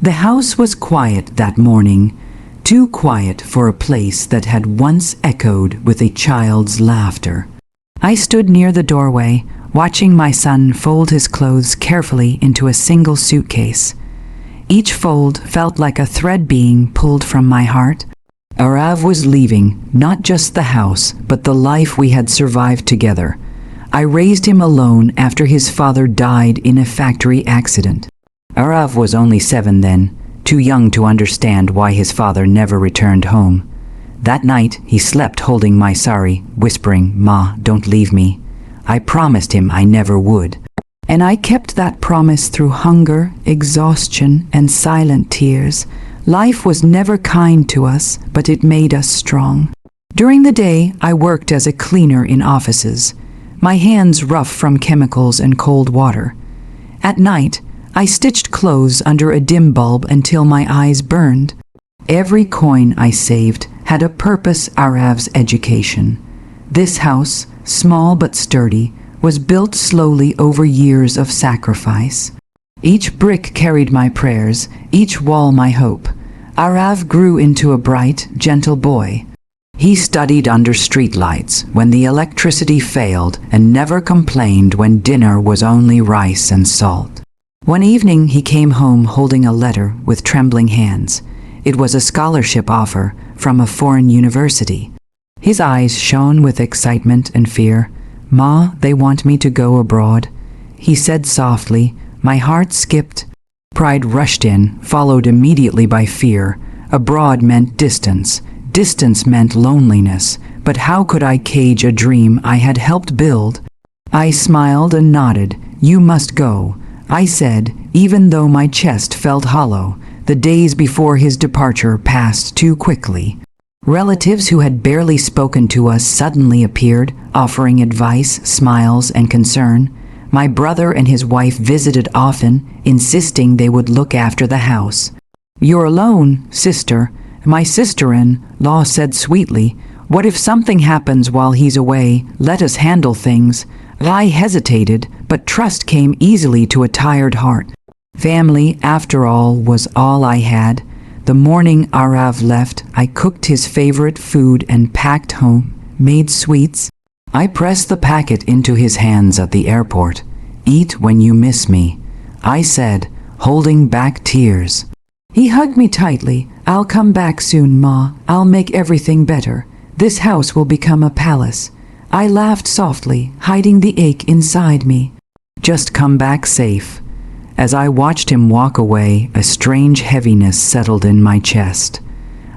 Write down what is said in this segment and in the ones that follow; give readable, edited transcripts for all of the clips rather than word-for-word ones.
The house was quiet that morning, too quiet for a place that had once echoed with a child's laughter. I stood near the doorway, watching my son fold his clothes carefully into a single suitcase. Each fold felt like a thread being pulled from my heart. Arav was leaving, not just the house, but the life we had survived together. I raised him alone after his father died in a factory accident. Arav was only 7 then, too young to understand why his father never returned home. That night, he slept holding my sari, whispering, "Ma, don't leave me." I promised him I never would. And I kept that promise through hunger, exhaustion, and silent tears. Life was never kind to us, but it made us strong. During the day, I worked as a cleaner in offices, my hands rough from chemicals and cold water. At night, I stitched clothes under a dim bulb until my eyes burned. Every coin I saved had a purpose: Arav's education. This house, small but sturdy, was built slowly over years of sacrifice. Each brick carried my prayers, each wall my hope. Arav grew into a bright, gentle boy. He studied under streetlights when the electricity failed and never complained when dinner was only rice and salt. One evening he came home holding a letter with trembling hands. It was a scholarship offer from a foreign university. His eyes shone with excitement and fear. "Ma, they want me to go abroad," he said softly. My heart skipped. Pride rushed in, followed immediately by fear. Abroad meant distance. Distance meant loneliness. But how could I cage a dream I had helped build? I smiled and nodded. "You must go," I said, even though my chest felt hollow. The days before his departure passed too quickly. Relatives who had barely spoken to us suddenly appeared, offering advice, smiles, and concern. My brother and his wife visited often, insisting they would look after the house. "You're alone, sister," my sister-in-law said sweetly. "What if something happens while he's away? Let us handle things." I hesitated, but trust came easily to a tired heart. Family, after all, was all I had. The morning Arav left, I cooked his favorite food and packed home, made sweets. I pressed the packet into his hands at the airport. "Eat when you miss me," I said, holding back tears. He hugged me tightly. "I'll come back soon, Ma. I'll make everything better. This house will become a palace." I laughed softly, hiding the ache inside me. "Just come back safe." As I watched him walk away, a strange heaviness settled in my chest.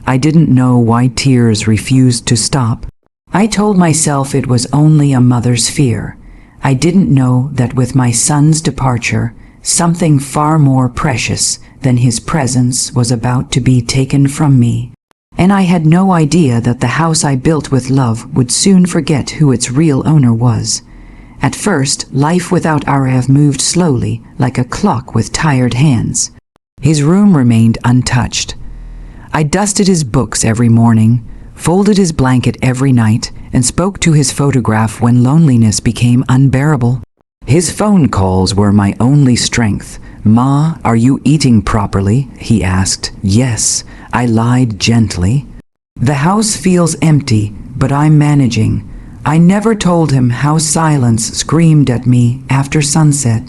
I didn't know why tears refused to stop. I told myself it was only a mother's fear. I didn't know that with my son's departure, something far more precious than his presence was about to be taken from me. And I had no idea that the house I built with love would soon forget who its real owner was. At first, life without Arav moved slowly, like a clock with tired hands. His room remained untouched. I dusted his books every morning, folded his blanket every night, and spoke to his photograph when loneliness became unbearable. His phone calls were my only strength. "Ma, are you eating properly?" he asked. "Yes," I lied gently. "The house feels empty, but I'm managing." I never told him how silence screamed at me after sunset.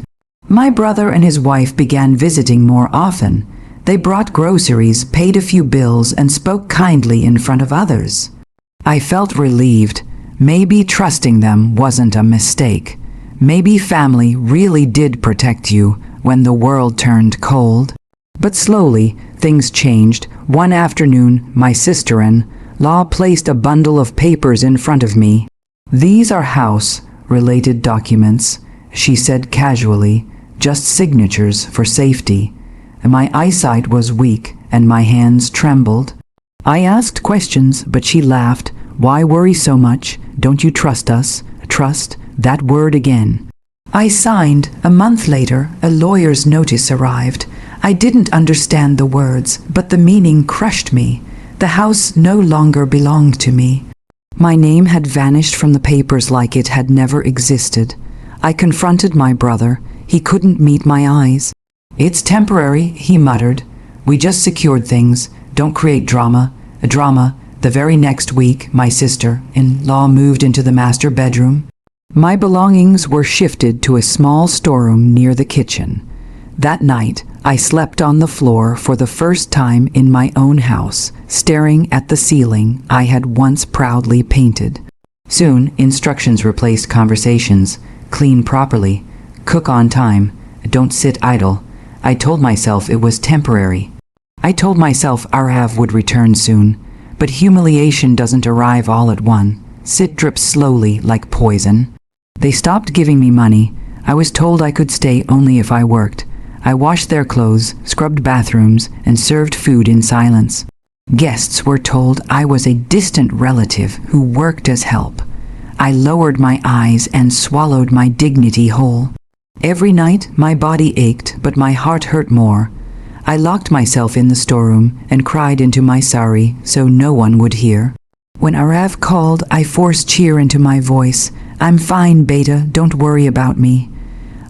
My brother and his wife began visiting more often. They brought groceries, paid a few bills, and spoke kindly in front of others. I felt relieved. Maybe trusting them wasn't a mistake. Maybe family really did protect you when the world turned cold. But slowly, things changed. One afternoon, my sister-in-law placed a bundle of papers in front of me. "These are house-related documents," she said casually, "just signatures for safety." My eyesight was weak and my hands trembled. I asked questions, but she laughed. "Why worry so much? Don't you trust us?" Trust, that word again. I signed. A month later, a lawyer's notice arrived. I didn't understand the words, but the meaning crushed me. The house no longer belonged to me. My name had vanished from the papers like it had never existed. I confronted my brother. He couldn't meet my eyes. "It's temporary," he muttered. We just secured things. Don't create drama. A drama. The very next week, my sister-in-law moved into the master bedroom. My belongings were shifted to a small storeroom near the kitchen. That night, I slept on the floor for the first time in my own house, staring at the ceiling I had once proudly painted. Soon, instructions replaced conversations. Clean properly. Cook on time. Don't sit idle. I told myself it was temporary. I told myself Arav would return soon. But humiliation doesn't arrive all at once. It drips slowly like poison. They stopped giving me money. I was told I could stay only if I worked. I washed their clothes, scrubbed bathrooms, and served food in silence. Guests were told I was a distant relative who worked as help. I lowered my eyes and swallowed my dignity whole. Every night my body ached, but my heart hurt more. I locked myself in the storeroom and cried into my sari so no one would hear. When Arav called, I forced cheer into my voice. I'm fine, Beta, don't worry about me.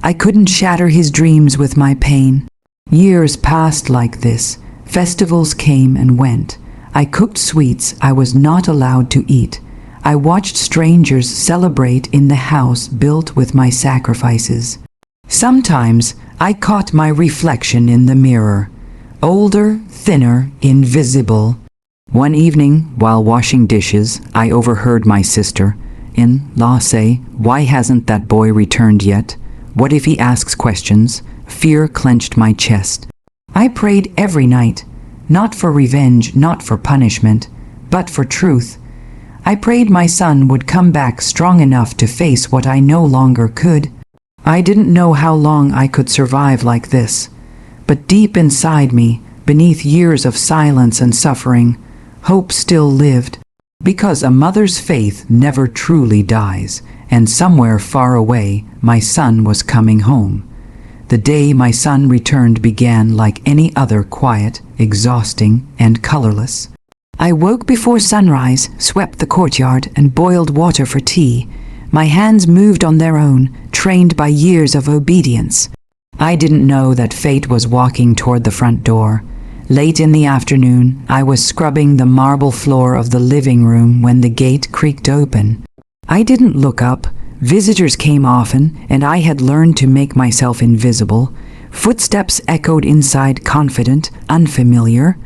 I couldn't shatter his dreams with my pain. Years passed like this. Festivals came and went. I cooked sweets I was not allowed to eat. I watched strangers celebrate in the house built with my sacrifices. Sometimes I caught my reflection in the mirror. Older, thinner, invisible. One evening, while washing dishes, I overheard my sister-in-law say, "Why hasn't that boy returned yet? What if he asks questions?" Fear clenched my chest. I prayed every night, not for revenge, not for punishment, but for truth. I prayed my son would come back strong enough to face what I no longer could. I didn't know how long I could survive like this, but deep inside me, beneath years of silence and suffering, hope still lived, because a mother's faith never truly dies, and somewhere far away, my son was coming home. The day my son returned began like any other, quiet, exhausting, and colorless. I woke before sunrise, swept the courtyard, and boiled water for tea. My hands moved on their own, trained by years of obedience. I didn't know that fate was walking toward the front door. Late in the afternoon, I was scrubbing the marble floor of the living room when the gate creaked open. I didn't look up. Visitors came often, and I had learned to make myself invisible. Footsteps echoed inside, confident, unfamiliar.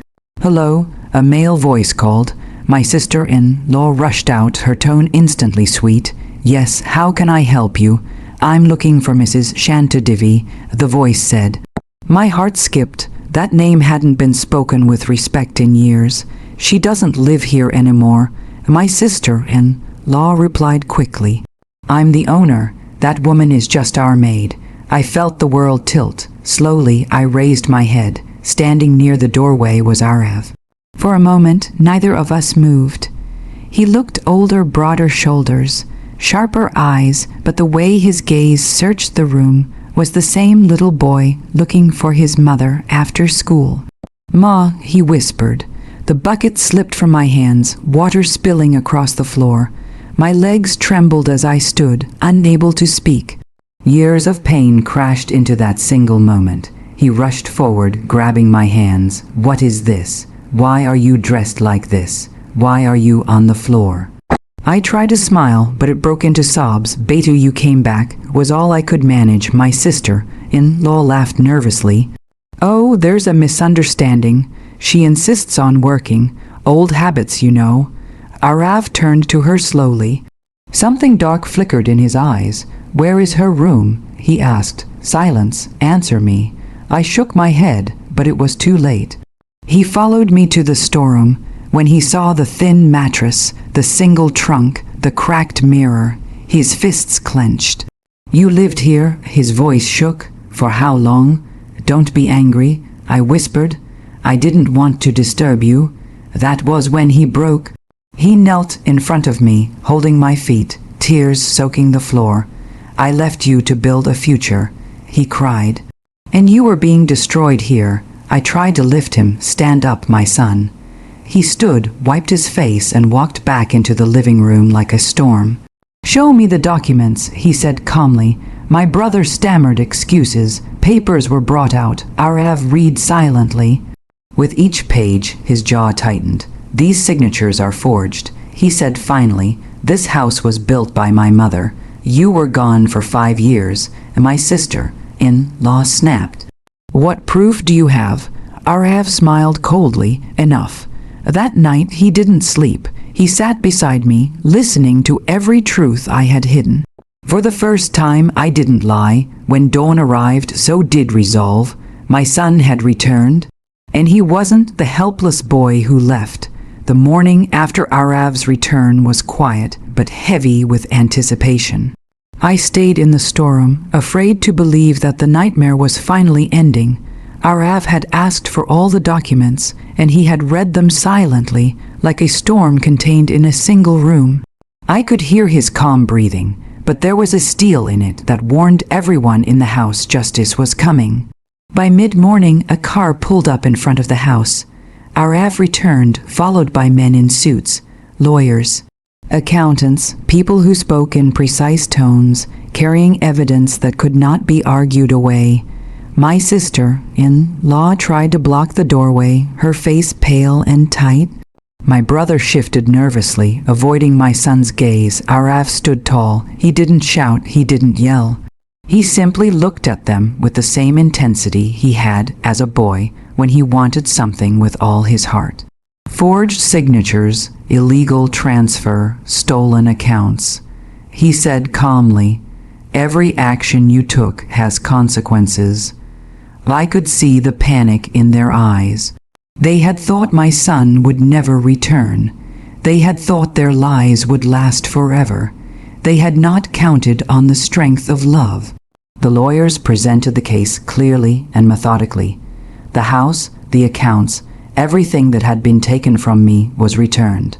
"Hello," a male voice called. My sister-in-law rushed out, her tone instantly sweet. "Yes, how can I help you?" "I'm looking for Mrs. Shantadivi," the voice said. My heart skipped. That name hadn't been spoken with respect in years. "She doesn't live here anymore." My sister-in-law replied quickly. "I'm the owner. That woman is just our maid." I felt the world tilt. Slowly, I raised my head. Standing near the doorway was Arav. For a moment, neither of us moved. He looked older, broader shoulders, sharper eyes, but the way his gaze searched the room was the same little boy looking for his mother after school. "Ma," he whispered. The bucket slipped from my hands, water spilling across the floor. My legs trembled as I stood, unable to speak. Years of pain crashed into that single moment. He rushed forward, grabbing my hands. "What is this? Why are you dressed like this? Why are you on the floor?" I tried to smile, but it broke into sobs. "Beta, you came back," was all I could manage. My sister-in-law laughed nervously. "Oh, there's a misunderstanding. She insists on working. Old habits, you know." Arav turned to her slowly. Something dark flickered in his eyes. "Where is her room?" he asked. "Silence. Answer me." I shook my head, but it was too late. He followed me to the storeroom. When he saw the thin mattress, the single trunk, the cracked mirror, his fists clenched. "You lived here?" His voice shook. "For how long?" "Don't be angry," I whispered. "I didn't want to disturb you." That was when he broke. He knelt in front of me, holding my feet, tears soaking the floor. "I left you to build a future," he cried. "And you were being destroyed here." I tried to lift him. "Stand up, my son." He stood, wiped his face, and walked back into the living room like a storm. "Show me the documents," he said calmly. My brother stammered excuses. Papers were brought out. Arav read silently. With each page, his jaw tightened. "These signatures are forged," he said finally. "This house was built by my mother. You were gone for 5 years, and my sister-in-law snapped." "What proof do you have?" Arav smiled coldly. "Enough." That night he didn't sleep. He sat beside me, listening to every truth I had hidden. For the first time, I didn't lie. When dawn arrived, so did resolve. My son had returned, and he wasn't the helpless boy who left. The morning after Arav's return was quiet, but heavy with anticipation. I stayed in the storeroom, afraid to believe that the nightmare was finally ending. Arav had asked for all the documents, and he had read them silently, like a storm contained in a single room. I could hear his calm breathing, but there was a steel in it that warned everyone in the house justice was coming. By mid-morning, a car pulled up in front of the house. Arav returned, followed by men in suits, lawyers, accountants, people who spoke in precise tones, carrying evidence that could not be argued away. My sister-in-law tried to block the doorway, her face pale and tight. My brother shifted nervously, avoiding my son's gaze. Arav stood tall. He didn't shout, he didn't yell. He simply looked at them with the same intensity he had as a boy when he wanted something with all his heart. "Forged signatures, illegal transfer, stolen accounts," he said calmly. "Every action you took has consequences." I could see the panic in their eyes. They had thought my son would never return. They had thought their lies would last forever. They had not counted on the strength of love. The lawyers presented the case clearly and methodically. The house, the accounts, everything that had been taken from me was returned.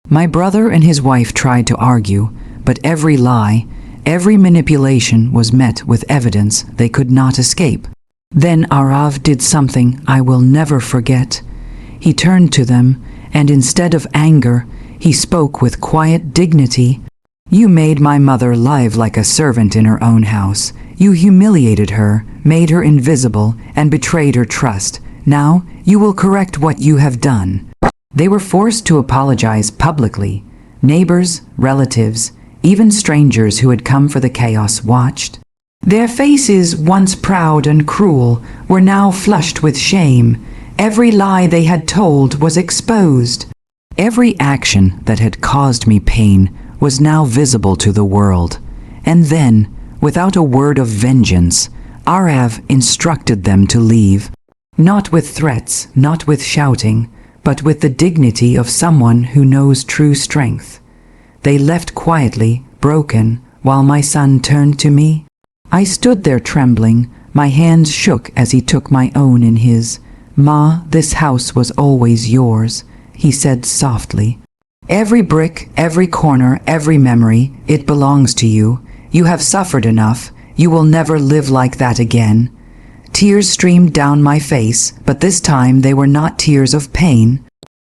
My brother and his wife tried to argue, but every lie, every manipulation was met with evidence they could not escape. Then Arav did something I will never forget. He turned to them, and instead of anger, he spoke with quiet dignity. "You made my mother live like a servant in her own house. You humiliated her, made her invisible, and betrayed her trust. Now you will correct what you have done." They were forced to apologize publicly. Neighbors, relatives, even strangers who had come for the chaos watched. Their faces, once proud and cruel, were now flushed with shame. Every lie they had told was exposed. Every action that had caused me pain was now visible to the world. And then, without a word of vengeance, Arav instructed them to leave. Not with threats, not with shouting, but with the dignity of someone who knows true strength. They left quietly, broken, while my son turned to me. I stood there trembling. My hands shook as he took my own in his. "Ma, this house was always yours," he said softly. "Every brick, every corner, every memory, it belongs to you. You have suffered enough. You will never live like that again." Tears streamed down my face, but this time they were not tears of pain.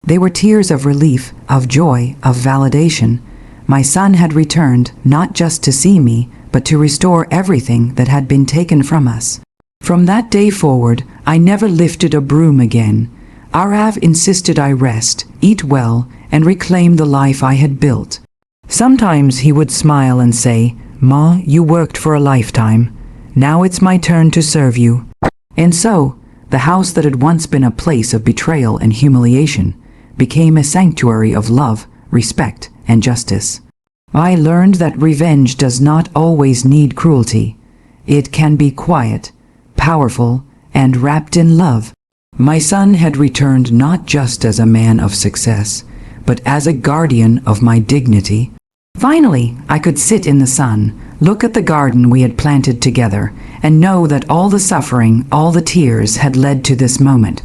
They were tears of relief, of joy, of validation. My son had returned, not just to see me, but to restore everything that had been taken from us. From that day forward, I never lifted a broom again. Arav insisted I rest, eat well, and reclaim the life I had built. Sometimes he would smile and say, "Ma, you worked for a lifetime. Now it's my turn to serve you." And so, the house that had once been a place of betrayal and humiliation became a sanctuary of love, respect, and justice. I learned that revenge does not always need cruelty. It can be quiet, powerful, and wrapped in love. My son had returned not just as a man of success, but as a guardian of my dignity. Finally, I could sit in the sun, look at the garden we had planted together, and know that all the suffering, all the tears had led to this moment,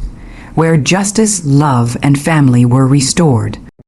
where justice, love, and family were restored.